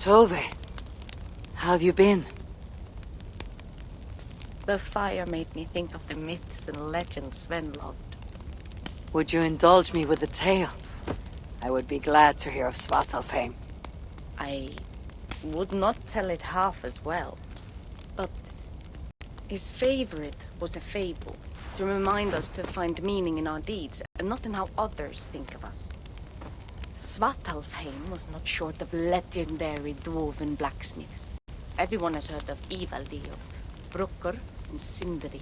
Tove, how have you been? The fire made me think of the myths and legends Sven loved. Would you indulge me with a tale? I would be glad to hear of Svartalfheim. I would not tell it half as well, but his favorite was a fable, to remind us to find meaning in our deeds, and not in how others think of us. Svartalfheim was not short of legendary dwarven blacksmiths. Everyone has heard of Ivaldi, of Brucker, and Sindri.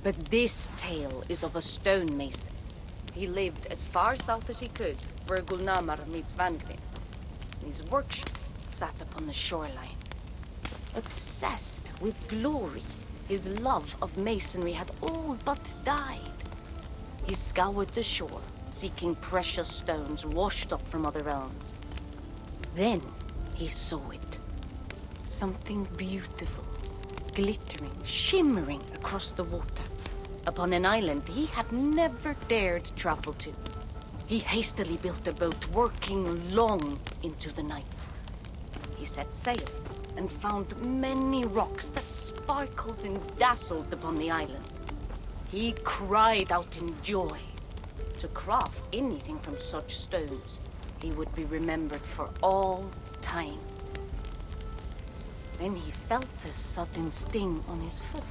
But this tale is of a stonemason. He lived as far south as he could, where Gulnamar meets Randvi. His workshop sat upon the shoreline. Obsessed with glory, his love of masonry had all but died. He scoured the shore, seeking precious stones washed up from other realms. Then he saw it. Something beautiful, glittering, shimmering across the water, upon an island he had never dared travel to. He hastily built a boat, working long into the night. He set sail and found many rocks that sparkled and dazzled upon the island. He cried out in joy. To craft anything from such stones, he would be remembered for all time. Then he felt a sudden sting on his foot.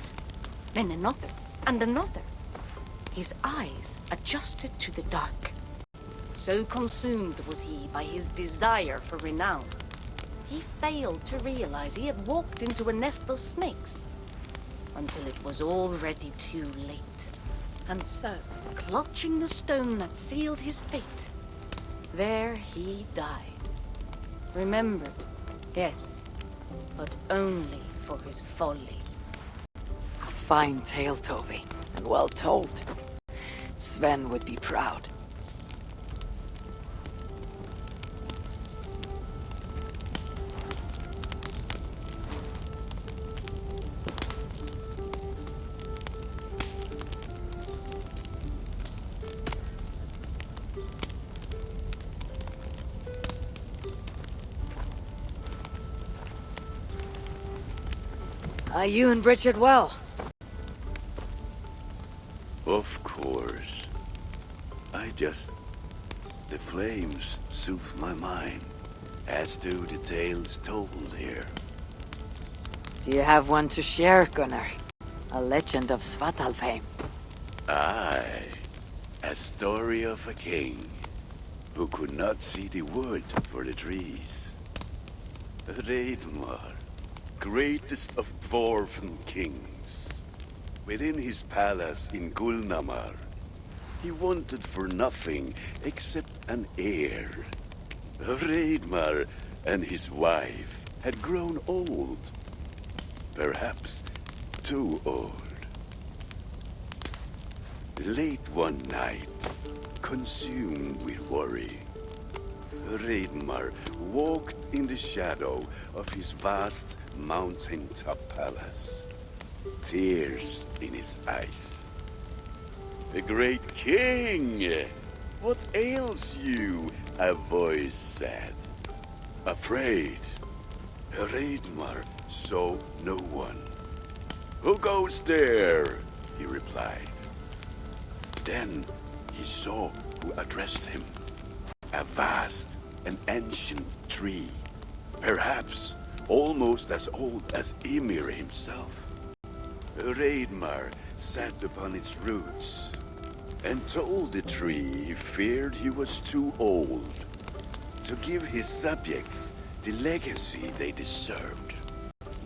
Then another, and another. His eyes adjusted to the dark. So consumed was he by his desire for renown, he failed to realize he had walked into a nest of snakes, until it was already too late. And so, clutching the stone that sealed his fate, there he died. Remembered, yes, but only for his folly. A fine tale, Tove, and well told. Sven would be proud. Are you and Bridget well? Of course. The flames soothe my mind, as do the tales told here. Do you have one to share, Gunnar? A legend of Svartalfheim. Aye, a story of a king who could not see the wood for the trees. Ragnarok, greatest of dwarven kings. Within his palace in Gulnamar, he wanted for nothing except an heir. Ragnarok and his wife had grown old. Perhaps too old. Late one night, consumed with worry, Ragnarok walked in the shadow of his vast mountaintop palace, tears in his eyes. "The great king! What ails you?" a voice said. Afraid, Ragnarok saw no one. "Who goes there?" he replied. Then he saw who addressed him. A vast and ancient tree, perhaps almost as old as Ymir himself. Ragnarok sat upon its roots and told the tree he feared he was too old to give his subjects the legacy they deserved.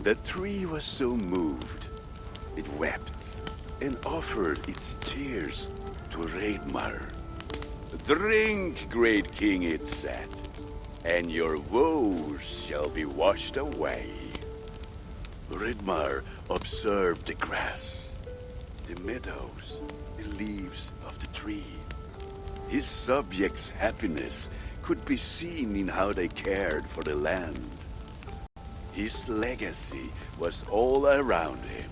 The tree was so moved, it wept and offered its tears to Ragnarok. "Drink, great king," it said, "and your woes shall be washed away." Ragnarok observed the grass, the meadows, the leaves of the tree. His subjects' happiness could be seen in how they cared for the land. His legacy was all around him.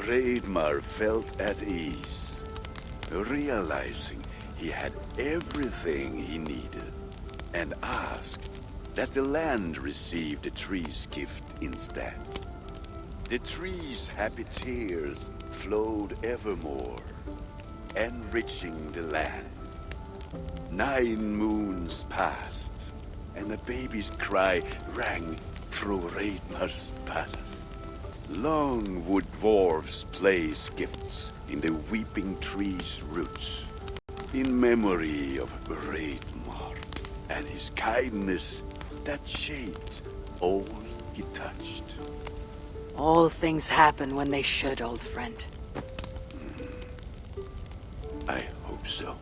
Ragnarok felt at ease, realizing he had everything he needed, and asked that the land received the tree's gift instead. The tree's happy tears flowed evermore, enriching the land. 9 moons passed, and a baby's cry rang through Raidmar's palace. Long would dwarves place gifts in the weeping tree's roots, in memory of Raidmar and his kindness that shaped all he touched. All things happen when they should, old friend. I hope so.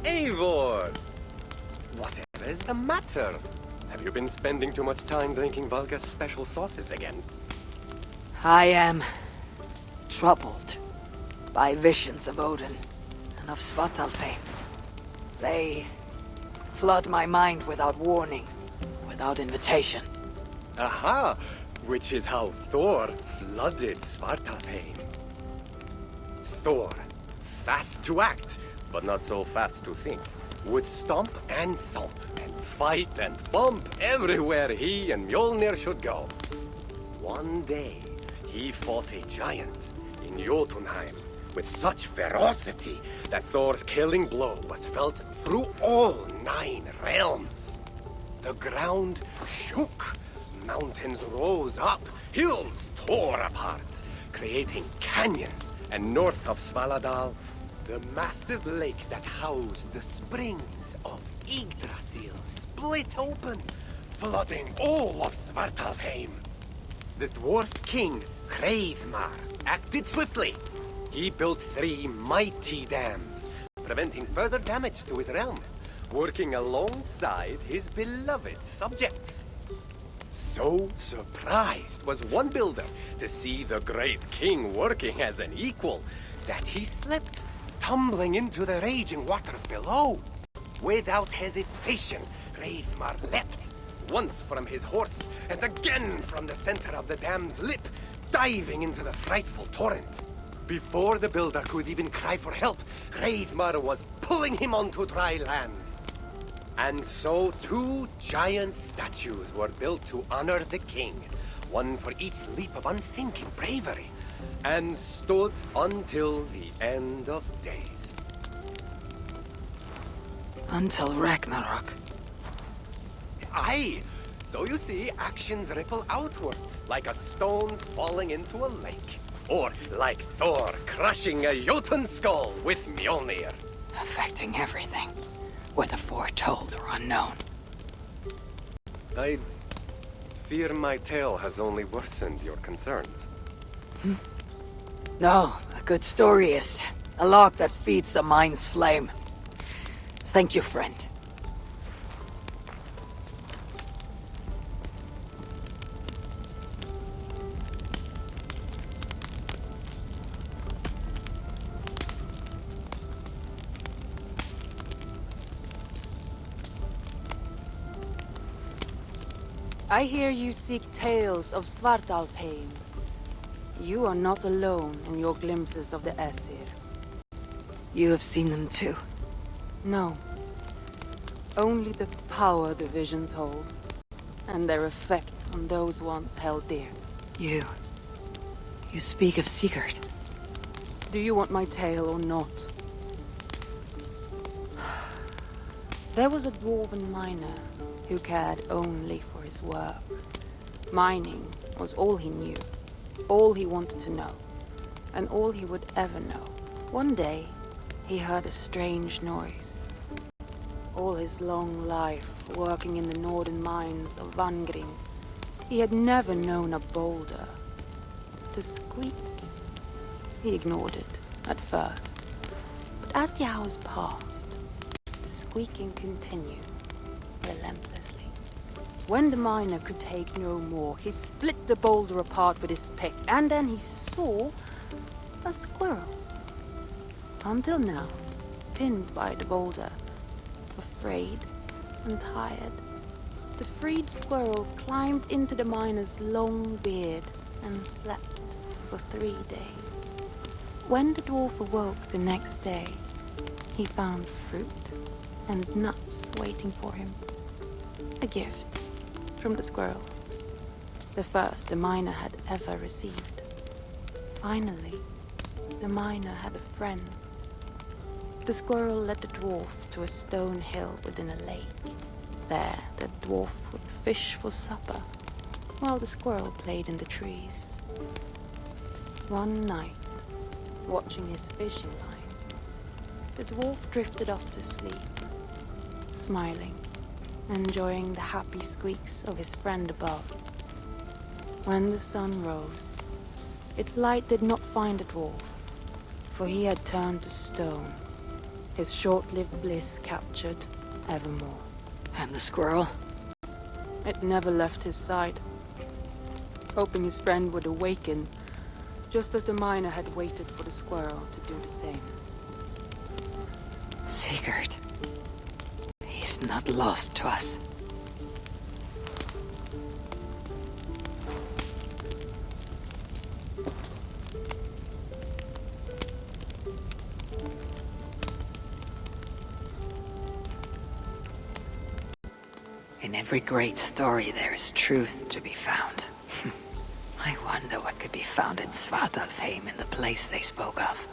Eivor! Whatever is the matter? Have you been spending too much time drinking Valga's special sauces again? I am troubled by visions of Odin and of Svartalfheim. They flood my mind without warning, without invitation. Aha! Which is how Thor flooded Svartalfheim. Thor, fast to act, but not so fast to think, would stomp and thump and fight and bump everywhere he and Mjolnir should go. One day, he fought a giant in Jotunheim with such ferocity that Thor's killing blow was felt through all 9 realms. The ground shook, mountains rose up, hills tore apart, creating canyons, and north of Svaladal, the massive lake that housed the springs of Yggdrasil split open, flooding all of Svartalfheim. The dwarf king, Hreidmar, acted swiftly. He built 3 mighty dams, preventing further damage to his realm, working alongside his beloved subjects. So surprised was one builder to see the great king working as an equal that he slipped, tumbling into the raging waters below. Without hesitation, Hreidmar leapt, once from his horse and again from the center of the dam's lip, diving into the frightful torrent. Before the builder could even cry for help, Hreidmar was pulling him onto dry land. And so 2 giant statues were built to honor the king, one for each leap of unthinking bravery, and stood until the end of days. Until Ragnarok. Aye! So you see, actions ripple outward, like a stone falling into a lake. Or like Thor crushing a Jotun skull with Mjolnir. Affecting everything, whether foretold or unknown. I fear my tale has only worsened your concerns. No, a good story is a log that feeds a mind's flame. Thank you, friend. I hear you seek tales of Svartalfheim. You are not alone in your glimpses of the Aesir. You have seen them too. No. Only the power the visions hold, and their effect on those once held dear. You speak of Sigurd. Do you want my tale or not? There was a dwarven miner who cared only for his work. Mining was all he knew, all he wanted to know, and all he would ever know. One day, he heard a strange noise. All his long life, working in the northern mines of Vangring, he had never known a boulder to squeak. He ignored it at first, but as the hours passed, the squeaking continued relentlessly. When the miner could take no more, he split the boulder apart with his pick, and then he saw a squirrel. Until now, pinned by the boulder, afraid and tired, The freed squirrel climbed into the miner's long beard and slept for 3 days. When the dwarf awoke the next day, he found fruit and nuts waiting for him. A gift from the squirrel. The first the miner had ever received. Finally, the miner had a friend. The squirrel led the dwarf to a stone hill within a lake. There, the dwarf would fish for supper, while the squirrel played in the trees. One night, watching his fishing line, the dwarf drifted off to sleep, smiling, enjoying the happy squeaks of his friend above. When the sun rose, its light did not find the dwarf, for he had turned to stone, his short-lived bliss captured evermore. And the squirrel? It never left his side, hoping his friend would awaken, just as the miner had waited for the squirrel to do the same. Sigurd. He's not lost to us. In every great story there is truth to be found. I wonder what could be found in Svartalfheim in the place they spoke of.